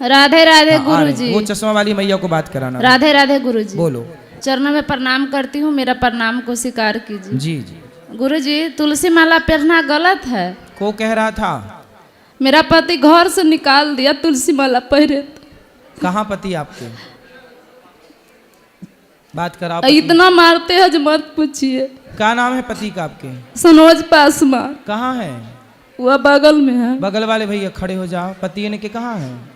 राधे राधे गुरुजी। वो चश्मा वाली मैया को बात कराना। राधे राधे गुरुजी। बोलो। चरणों में प्रणाम करती हूँ, मेरा प्रणाम को स्वीकार कीजिए। जी जी। गुरुजी, तुलसी माला पहनना गलत है। को कह रहा था? मेरा पति घर से निकाल दिया तुलसी माला पहने तो। कहाँ पति आपके? बात करा। इतना मारते हैं जो मत पूछिए। क्या नाम है पति का आपके? सनोज पासवान। कहाँ है? वह बगल में है। बगल वाले भैया खड़े हो जाओ। पति इनके कहाँ है?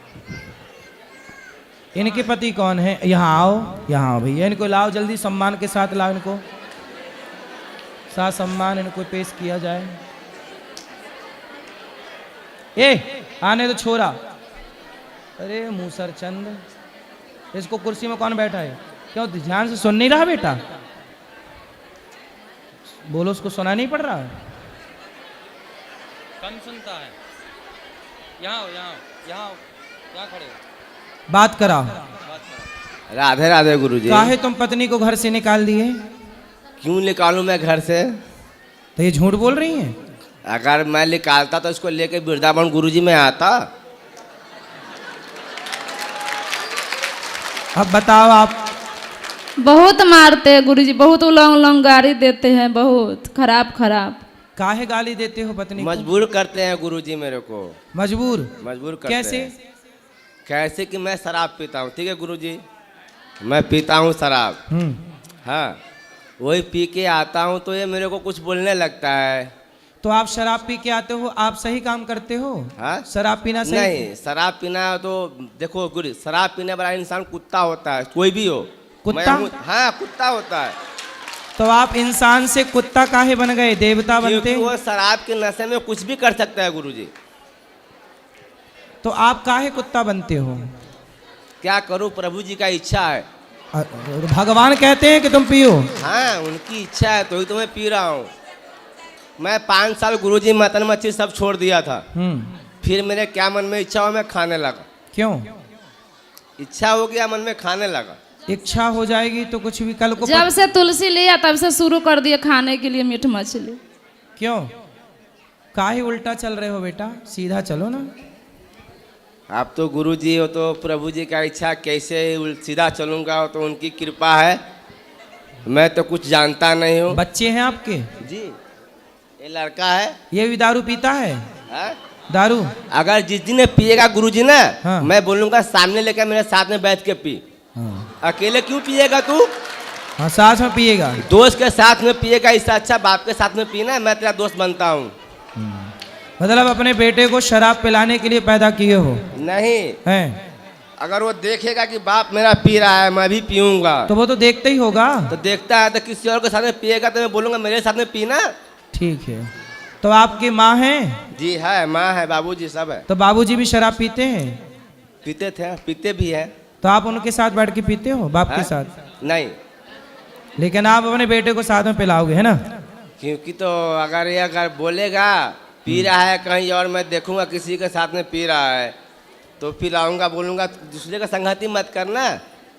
इनके पति कौन है? यहाँ आओ, यहाँ आओ भैया। इनको लाओ जल्दी, सम्मान के साथ लाओ इनको, साथ सम्मान इनको पेश किया जाए। ए आने तो छोरा। अरे मूसर चंद, इसको कुर्सी में कौन बैठा है? क्यों ध्यान से सुन नहीं रहा बेटा? बोलो, उसको सुना नहीं पड़ रहा है? कम सुनता है। यहाँ खड़े हो। बात करा। राधे राधे गुरुजी। काहे तुम पत्नी को घर से निकाल दिए? क्यों निकालूं मैं घर से? तो ये झूठ बोल रही हैं। अगर मैं निकालता तो इसको लेके वृंदावन गुरुजी में आता। अब बताओ आप। बहुत मारते हैं गुरुजी, बहुत उलंग उलंग गाली देते हैं, बहुत खराब खराब। काहे गाली देते हो पत्नी को? मजबूर करते हैं गुरुजी मेरे को। मजबूर करते कैसे? हैं। कैसे कि मैं शराब पीता हूँ, ठीक है गुरुजी, मैं पीता हूँ शराब। हाँ, वही पी के आता हूँ तो ये मेरे को कुछ बोलने लगता है। तो आप शराब पी के आते हो, आप सही काम करते हो? हाँ, शराब पीना सही? नहीं, शराब पीना तो देखो गुरु, शराब पीने वाला इंसान कुत्ता होता है, कोई भी हो। कुत्ता? हाँ, कुत्ता होता है। तो आप इंसान से कुत्ता काहे बन गए, देवता बनते? वो शराब के नशे में कुछ भी कर सकता है गुरुजी। तो आप काहे कुत्ता बनते हो? क्या करूं, प्रभु जी का इच्छा है। भगवान कहते हैं कि तुम पियो? हाँ, उनकी इच्छा है तो ही तो मैं पी रहा हूँ। मैं 5 साल गुरुजी मटन मच्छी सब छोड़ दिया था। फिर मेरे क्या मन में इच्छा हो, मैं खाने लगा। क्यों? इच्छा हो गया, मन में खाने लगा। इच्छा हो जाएगी तो कुछ भी कल को। जब से तुलसी लिया तब से शुरू कर दिए खाने के लिए मीठ मछली। क्यों? काहे उल्टा चल रहे हो बेटा? सीधा चलो ना। आप तो गुरुजी हो तो प्रभु जी का इच्छा, कैसे सीधा चलूंगा, तो उनकी कृपा है। मैं तो कुछ जानता नहीं हूँ। बच्चे हैं आपके? जी, ये लड़का है। ये भी दारू पीता है? हाँ? दारू अगर जिस दिन पिएगा गुरुजी ना, हाँ। मैं बोलूंगा सामने लेकर मेरे साथ में बैठ के पी। हाँ। अकेले क्यों पिएगा तू? हाँ, साथ में पिएगा। दोस्त के साथ में पिएगा, इससे अच्छा बाप के साथ में पीना। मैं तेरा दोस्त बनता हूँ। मतलब अपने बेटे को शराब पिलाने के लिए पैदा किए हो? नहीं है। अगर वो देखेगा कि बाप मेरा पी रहा है, मैं भी पीऊंगा, तो वो तो देखते ही होगा। तो देखता है तो किसी और के साथ में पिएगा तो मैं बोलूंगा मेरे साथ में पीना। ठीक है। तो आपकी माँ है? जी है, माँ है, बाबूजी सब है। तो बाबूजी भी शराब पीते हैं? पीते थे, पीते भी है। तो आप उनके साथ बैठ के पीते हो, बाप के साथ? नहीं, लेकिन आप अपने बेटे को साथ में पिलाओगे, है ना? क्योंकि तो अगर बोलेगा पी रहा है कहीं और, मैं देखूंगा किसी के साथ में पी रहा है तो पिलाऊंगा, बोलूंगा दूसरे का संगति मत करना,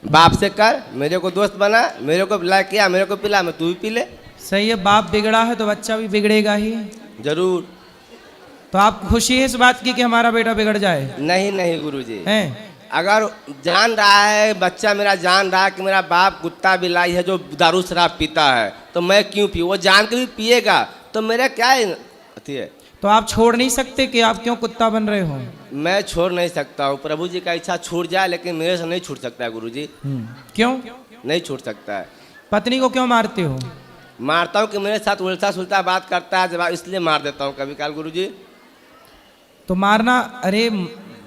बाप से कर, मेरे को दोस्त बना, मेरे को पिला किया, मेरे को पिला, मैं तू भी पी ले। सही है, बाप बिगड़ा है तो बच्चा भी बिगड़ेगा ही। जरूर। तो आप खुशी है इस बात की कि हमारा बेटा बिगड़ जाए? नहीं नहीं गुरुजी, हैं? अगर जान रहा है बच्चा मेरा, जान रहा है कि मेरा बाप कुत्ता बिलाई है जो दारू शराब पीता है, तो मैं क्यों पीऊँ? वो जान के भी पिएगा तो मेरा क्या अथी है? तो आप छोड़ नहीं सकते कि आप क्यों कुत्ता बन रहे हो? मैं छोड़ नहीं सकता हूँ, प्रभु जी का इच्छा छूट जाए, लेकिन मेरे से नहीं छूट सकता है गुरुजी। क्यों नहीं छूट सकता है। पत्नी को क्यों मारते हो? मारता हूँ कि मेरे साथ उल्टा सुल्टा बात करता है, इसलिए मार देता हूँ कभी काल गुरुजी। तो मारना, अरे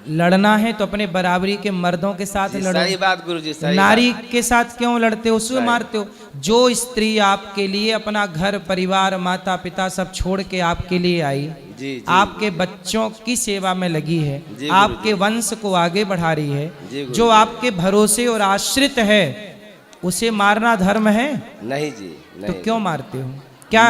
लड़ना है तो अपने बराबरी के मर्दों के साथ लड़ो। सही बात गुरुजी, सही नारी बात। के साथ क्यों लड़ते हो, उसको मारते हो? जो स्त्री आपके लिए अपना घर परिवार माता पिता सब छोड़ के आपके लिए आई, जी, आपके बच्चों की सेवा में लगी है, जी, आपके वंश को आगे बढ़ा रही है, जी, जो आपके भरोसे और आश्रित है, उसे मारना धर्म है? नहीं जी, नहीं। तो क्यों मारते हो? क्या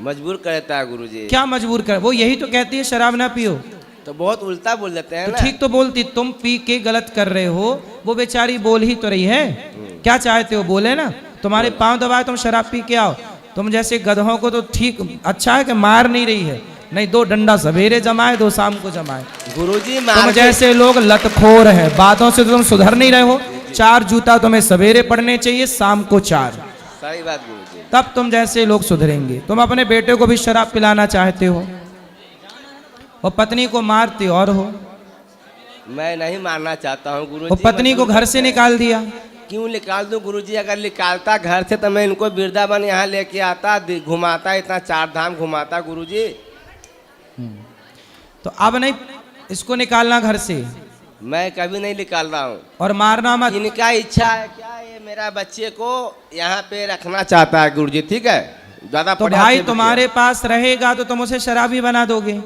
मजबूर करता है गुरुजी? क्या मजबूर कर? वो यही तो कहती है शराब ना पियो। तो बहुत उल्टा बोल देते हैं तो ना। ठीक तो बोलती, तुम पी के गलत कर रहे हो, वो बेचारी बोल ही तो रही है। क्या चाहते हो, बोले ना? तुम्हारे पांव दबाए तुम शराब पी के आओ। तुम जैसे गधों को तो ठीक अच्छा है कि मार नहीं रही है, नहीं, 2 डंडा सवेरे जमाए 2 शाम को जमाए। गुरुजी तुम मार्केट जैसे लोग लतखोर हैं, बातों से तो तुम सुधर नहीं रहे हो। 4 जूता तुम्हें सवेरे पड़ने चाहिए, शाम को 4, सही बात गुरुजी। तब तुम जैसे लोग सुधरेंगे। तुम अपने बेटे को भी शराब पिलाना चाहते हो और पत्नी को मारते और हो। मैं नहीं मारना चाहता हूँ गुरुजी। और पत्नी को घर से निकाल दिया। क्यों निकाल दूं गुरुजी? अगर निकालता घर से तो मैं इनको वृंदावन यहाँ लेके आता, घुमाता, इतना 4 धाम घुमाता गुरुजी। तो अब नहीं इसको निकालना घर से, मैं कभी नहीं निकाल रहा हूँ। और मारना मत। इनका इच्छा है क्या, ये मेरा बच्चे को यहाँ पे रखना चाहता है गुरुजी, ठीक है? ज्यादा तो पढ़ा भाई से तुम्हारे पास रहेगा तो तुम उसे शराबी बना दोगे।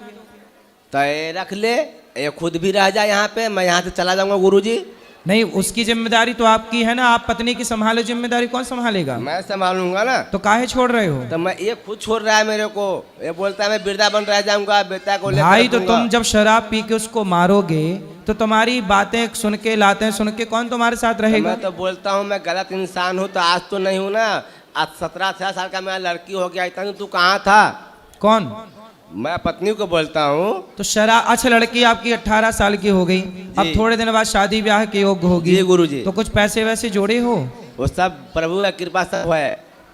तो ये रख ले, ये खुद भी रह जाए यहाँ पे, मैं यहाँ से चला जाऊंगा गुरुजी। नहीं, उसकी जिम्मेदारी तो आपकी है ना, आप पत्नी की संभालो, जिम्मेदारी कौन संभालेगा? मैं संभालूंगा ना। तो काहे छोड़ रहे हो? तो मैं, ये खुद छोड़ रहा है मेरे को, ये बोलता है मैं वृंदावन रह जाऊंगा, बेटा को लेकर भाई तो रखूंगा। तुम जब शराब पी के उसको मारोगे तो तुम्हारी बातें सुन के, लातें सुन के कौन तुम्हारे साथ तो रहेगा? मैं तो बोलता हूँ मैं गलत इंसान हूँ, तो आज तो नहीं हूँ ना। आज 17-18 साल का मेरा लड़की हो गया, इतना तू कहाँ था? कौन? मैं पत्नी को बोलता हूँ। तो शराब, अच्छा लड़की आपकी 18 साल की हो गई, अब थोड़े दिन बाद शादी ब्याह के योग्य होगी। जी गुरुजी। तो कुछ पैसे वैसे जोड़े हो? वो सब प्रभु का कृपा सब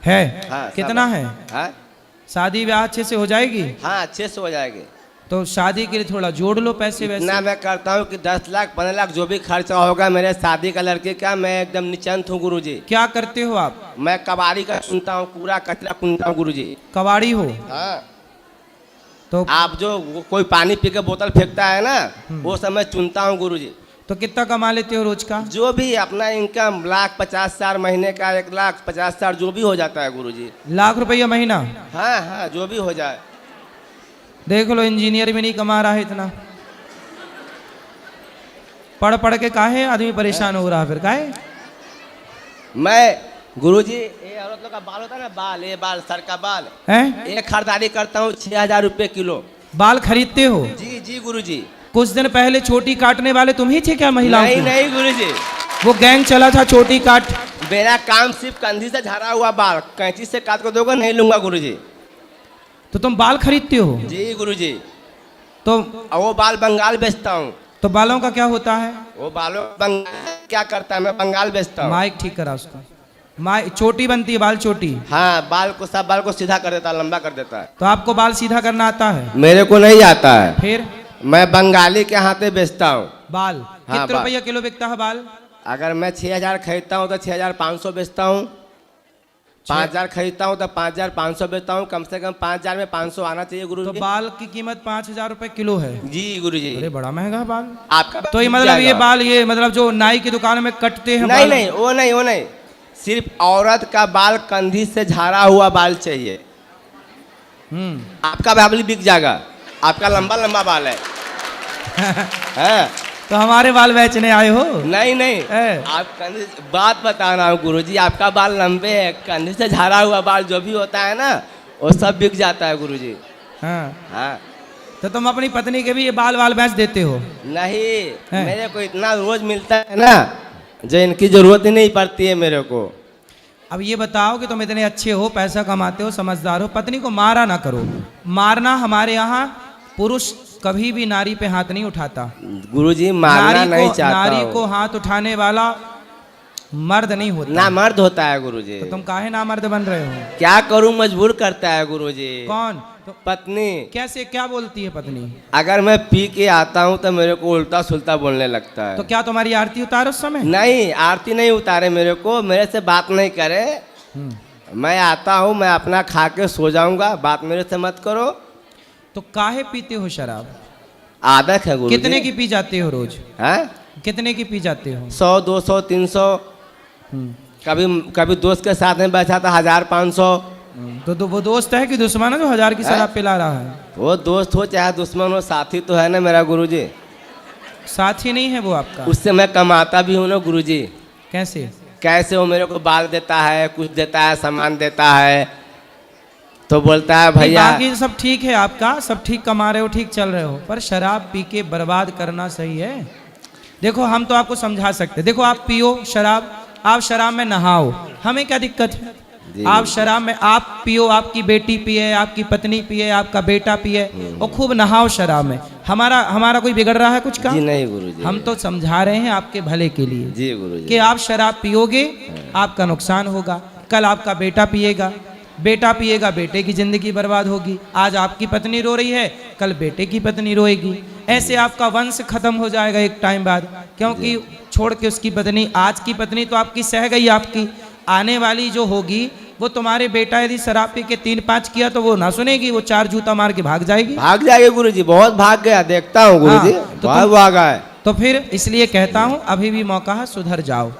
है। हाँ, कितना सब है? हाँ शादी ब्याह अच्छे से हो जाएगी? हाँ, अच्छे से हो जाएगी। तो शादी के लिए थोड़ा जोड़ लो पैसे वैसे। इतना मैं करता हूँ कि 10 लाख 15 लाख जो भी खर्चा होगा मेरे शादी का लड़के का, मैं एकदम निश्चिंत हूँ गुरुजी। क्या करते हो आप? मैं कबाड़ी का सुनता हूँ, पूरा कचरा सुनता हूँ गुरुजी। कबाड़ी हो? हाँ। तो आप जो कोई पानी पी के बोतल फेंकता है ना, वो सब मैं चुनता हूँ गुरुजी। तो कितना कमा लेते हो रोज का? जो भी अपना इनकम, 1,50,000 महीने का, 1,50,000 जो भी हो जाता है गुरुजी। लाख रुपया महीना? हाँ हाँ, जो भी हो जाए। देख लो, इंजीनियर भी नहीं कमा रहा है इतना। पढ़ पढ़ के काहे आदमी परेशान हो रहा है फिर काहे? मैं गुरुजी, ये औरत लोग का बाल होता है ना, बाल, ये बाल, सर का बाल, हैं? ये खरीदारी करता हूँ 6,000 रुपये किलो। बाल खरीदते हो? जी जी गुरुजी। कुछ दिन पहले चोटी काटने वाले तुम ही थे क्या महिलाओं नहीं की? नहीं गुरुजी, वो गैंग चला था चोटी काट। मेरा काम सिर्फ कंधी से झड़ा हुआ बाल कैंची से काट कर दोगे, नहीं लूंगा गुरुजी। तो तुम बाल खरीदते हो? जी गुरुजी। तो और वो बाल बंगाल बेचता हूँ। तो बालों का क्या होता है? वो बालों बंगाल क्या करता है, मैं बंगाल बेचता हूँ। माइक ठीक करा उसका। चोटी बनती है, बाल चोटी। हाँ, बाल को, सब बाल को सीधा कर देता है, लंबा कर देता है। तो आपको बाल सीधा करना आता है? मेरे को नहीं आता है। फिर? मैं बंगाली के हाथे बेचता हूँ बाल हाँ, कितने रुपया किलो बिकता है बाल? अगर मैं 6,000 खरीदता हूँ तो 6,500 बेचता हूँ। 5,000 खरीदता हूँ तो 5,500 बेचता हूँ। कम से कम 5,000 में 500 आना चाहिए गुरु तो जी। बाल की कीमत 5,000 रुपए किलो है? जी गुरु जी। अरे बड़ा महंगा है बाल। आपका तो ये मतलब ये बाल, ये मतलब जो नाई की दुकान में कटते हैं नहीं बाल? नहीं, वो नहीं, वो नहीं, सिर्फ औरत का बाल कंधी से झाड़ा हुआ बाल चाहिए। आपका बाल बिक जाएगा, आपका लंबा लंबा बाल है। हाँ। तो हमारे बाल बेचने आए हो? नहीं नहीं, आप कंधे, बात बता रहा हूँ गुरुजी, आपका बाल लंबे है, कंधे से झाड़ा हुआ बाल जो भी होता है ना, वो सब बिक जाता है गुरुजी। हाँ। हाँ। तो तुम अपनी पत्नी के भी ये बाल वाल बेच देते हो? नहीं, मेरे को इतना रोज मिलता है ना, जो इनकी जरूरत ही नहीं पड़ती है मेरे को। अब ये बताओ कि तुम इतने अच्छे हो, पैसा कमाते हो, समझदार हो, पत्नी को मारा ना करो। मारना हमारे यहाँ, पुरुष कभी भी नारी पे हाथ नहीं उठाता। गुरुजी मारना नहीं चाहता नारी हूँ। को हाथ उठाने वाला मर्द नहीं होता। ना मर्द होता है गुरुजी। तो तुम काहे ना मर्द बन रहे हो? क्या करूं, मजबूर करता है गुरुजी। कौन? तो पत्नी। कैसे, क्या बोलती है पत्नी? अगर मैं पी के आता हूं तो मेरे को उल्टा सुल्टा बोलने लगता है। तो क्या तुम्हारी आरती उतारो उस समय? नहीं, आरती नहीं उतारे मेरे को, मेरे से बात नहीं करे। मैं आता हूं, मैं अपना खा के सो जाऊंगा, बात मेरे से मत करो। तो काहे पीते हो शराब? आदत है गुरुजी। कितने की पी जाते हो रोज? हैं? कितने की पी जाते हो? 100, 200, 300। कभी कभी दोस्त के साथ में बैठा था 1,000-500। तो वो दोस्त है कि दुश्मन है जो 1,000 की शराब पिला रहा है? वो दोस्त हो चाहे दुश्मन हो, साथी तो है ना मेरा गुरुजी। साथी नहीं है वो आपका? उससे मैं कमाता भी हूँ ना गुरुजी। कैसे? कैसे? वो मेरे को बाल देता है, कुछ देता है, सामान देता है, तो बोलता है भैया। बाकी सब ठीक है, आपका सब ठीक, कमा रहे हो, ठीक चल रहे हो, पर शराब पी के बर्बाद करना सही है? देखो हम तो आपको समझा सकते, देखो आप पियो शराब, आप शराब में नहाओ, हमें क्या दिक्कत है? जी। आप शराब में आप पियो, आपकी बेटी पिए, आपकी पत्नी पिए, आपका बेटा पिए और खूब नहाओ शराब में। हमारा कोई बिगड़ रहा है कुछ का? जी नहीं गुरुजी। हम तो समझा रहे हैं आपके भले के लिए जी गुरुजी। कि आप शराब पियोगे आपका नुकसान होगा, कल आपका बेटा पिएगा, बेटे की जिंदगी बर्बाद होगी। आज आपकी पत्नी रो रही है, कल बेटे की पत्नी रोएगी। ऐसे आपका वंश खत्म हो जाएगा एक टाइम बाद, क्योंकि छोड़ के उसकी पत्नी, आज की पत्नी तो आपकी सह गई, आपकी आने वाली जो होगी वो तुम्हारे बेटा यदि शराब पी के 3-5 किया तो वो ना सुनेगी, वो 4 जूता मार के भाग जाएगी। भाग जाएगी गुरुजी, बहुत भाग गया, देखता हूँ गुरुजी। हाँ, तो बहुत तुम- भागा है। तो फिर इसलिए कहता हूँ अभी भी मौका है, सुधर जाओ।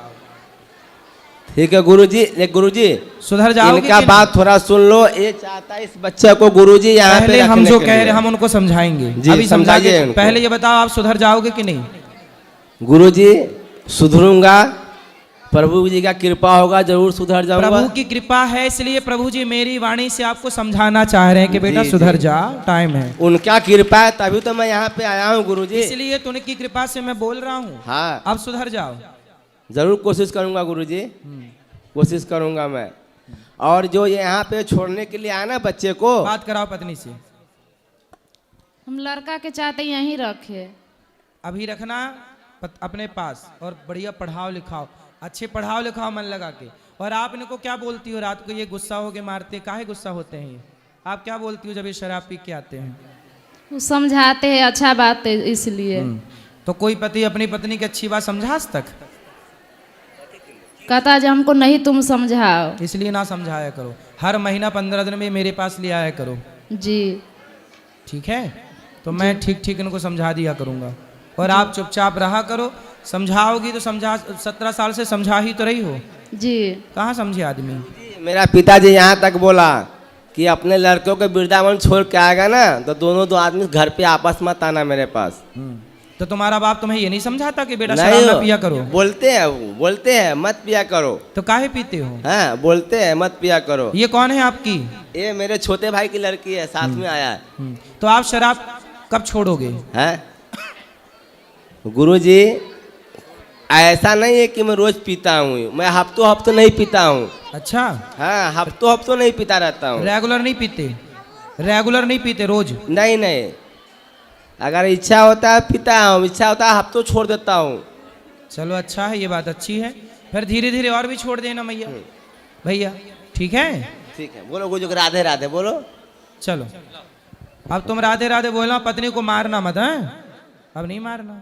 ठीक है गुरुजी। एक गुरुजी सुधर जाओगे इनका कि बात थोड़ा सुन लो। ये चाहता है इस बच्चे को गुरुजी यहाँ पे पहले हम रखने जो के कह रहे लिए। हम उनको समझाएंगे। जी, अभी समझाइए समझाइए उनको। पहले ये बताओ आप सुधर जाओगे कि नहीं? गुरुजी सुधरूंगा, प्रभु जी का कृपा होगा, जरूर सुधर जाऊंगा। प्रभु की कृपा है, इसलिए प्रभु जी मेरी वाणी से आपको समझाना चाह रहे हैं कि बेटा जी, सुधर जी। जा, टाइम है। उनका कृपा है तभी तो मैं यहाँ पे आया हूँ गुरुजी। इसलिए तो उनकी कृपा से मैं बोल रहा हूँ। हाँ अब सुधर जाओ। जरूर कोशिश करूंगा गुरुजी, कोशिश करूंगा मैं। और जो ये यहाँ पे छोड़ने के लिए आया ना बच्चे को, बात कराओ पत्नी से। हम लड़का के चाहते यहीं रखे। अभी रखना अपने पास और बढ़िया पढ़ाओ लिखाओ, अच्छे पढ़ाओ लिखाओ मन लगा के। और आप इनको क्या बोलती हो रात को ये गुस्सा हो के मारते, काहे गुस्सा होते हैं ये? आप क्या बोलती हो जब ये शराब पी के आते हैं? वो समझाते हैं अच्छा बात है इसलिए। तो कोई पति अपनी पत्नी की अच्छी बात समझा आज तक? कहता जो हमको नहीं तुम समझाओ। इसलिए ना समझाया करो, हर महीना 15 दिन में मेरे पास ले आया करो, जी ठीक है? तो मैं ठीक ठीक इनको समझा दिया करूँगा और आप चुपचाप रहा करो। समझाओगी तो समझा, 17 साल से समझा ही तो रही हो, जी। कहाँ समझे आदमी? मेरा पिताजी यहाँ तक बोला कि अपने लड़कों को वृंदावन छोड़ के आएगा ना तो दोनों दो आदमी घर पे आपस मत आना मेरे पास। तो तुम्हारा बाप तुम्हें ये नहीं समझाता कि बेटा नहीं शराब ना हो, पिया करो? बोलते हैं मत पिया करो। तो काहे पीते हो? हाँ बोलते हैं मत पिया करो। ये कौन है आपकी? ये मेरे छोटे भाई की लड़की है, साथ में आया है। तो आप शराब कब छोड़ोगे? हैं गुरुजी, ऐसा नहीं है कि मैं रोज पीता हूँ, मैं हफ्तों नहीं पीता हूँ। अच्छा, हाँ हफ्तों नहीं पीता रहता हूँ। रेगुलर नहीं पीते? रेगुलर नहीं पीते रोज? नहीं, अगर इच्छा होता है पीता हूँ, इच्छा होता है हफ्तों छोड़ देता हूँ। चलो अच्छा है, ये बात अच्छी है। फिर धीरे धीरे और भी छोड़ देना मैया भैया, ठीक है? ठीक है, बोलो गुरु राधे राधे बोलो। चलो अब तुम राधे राधे बोलना, पत्नी को मारना मत, हैं? अब नहीं मारना।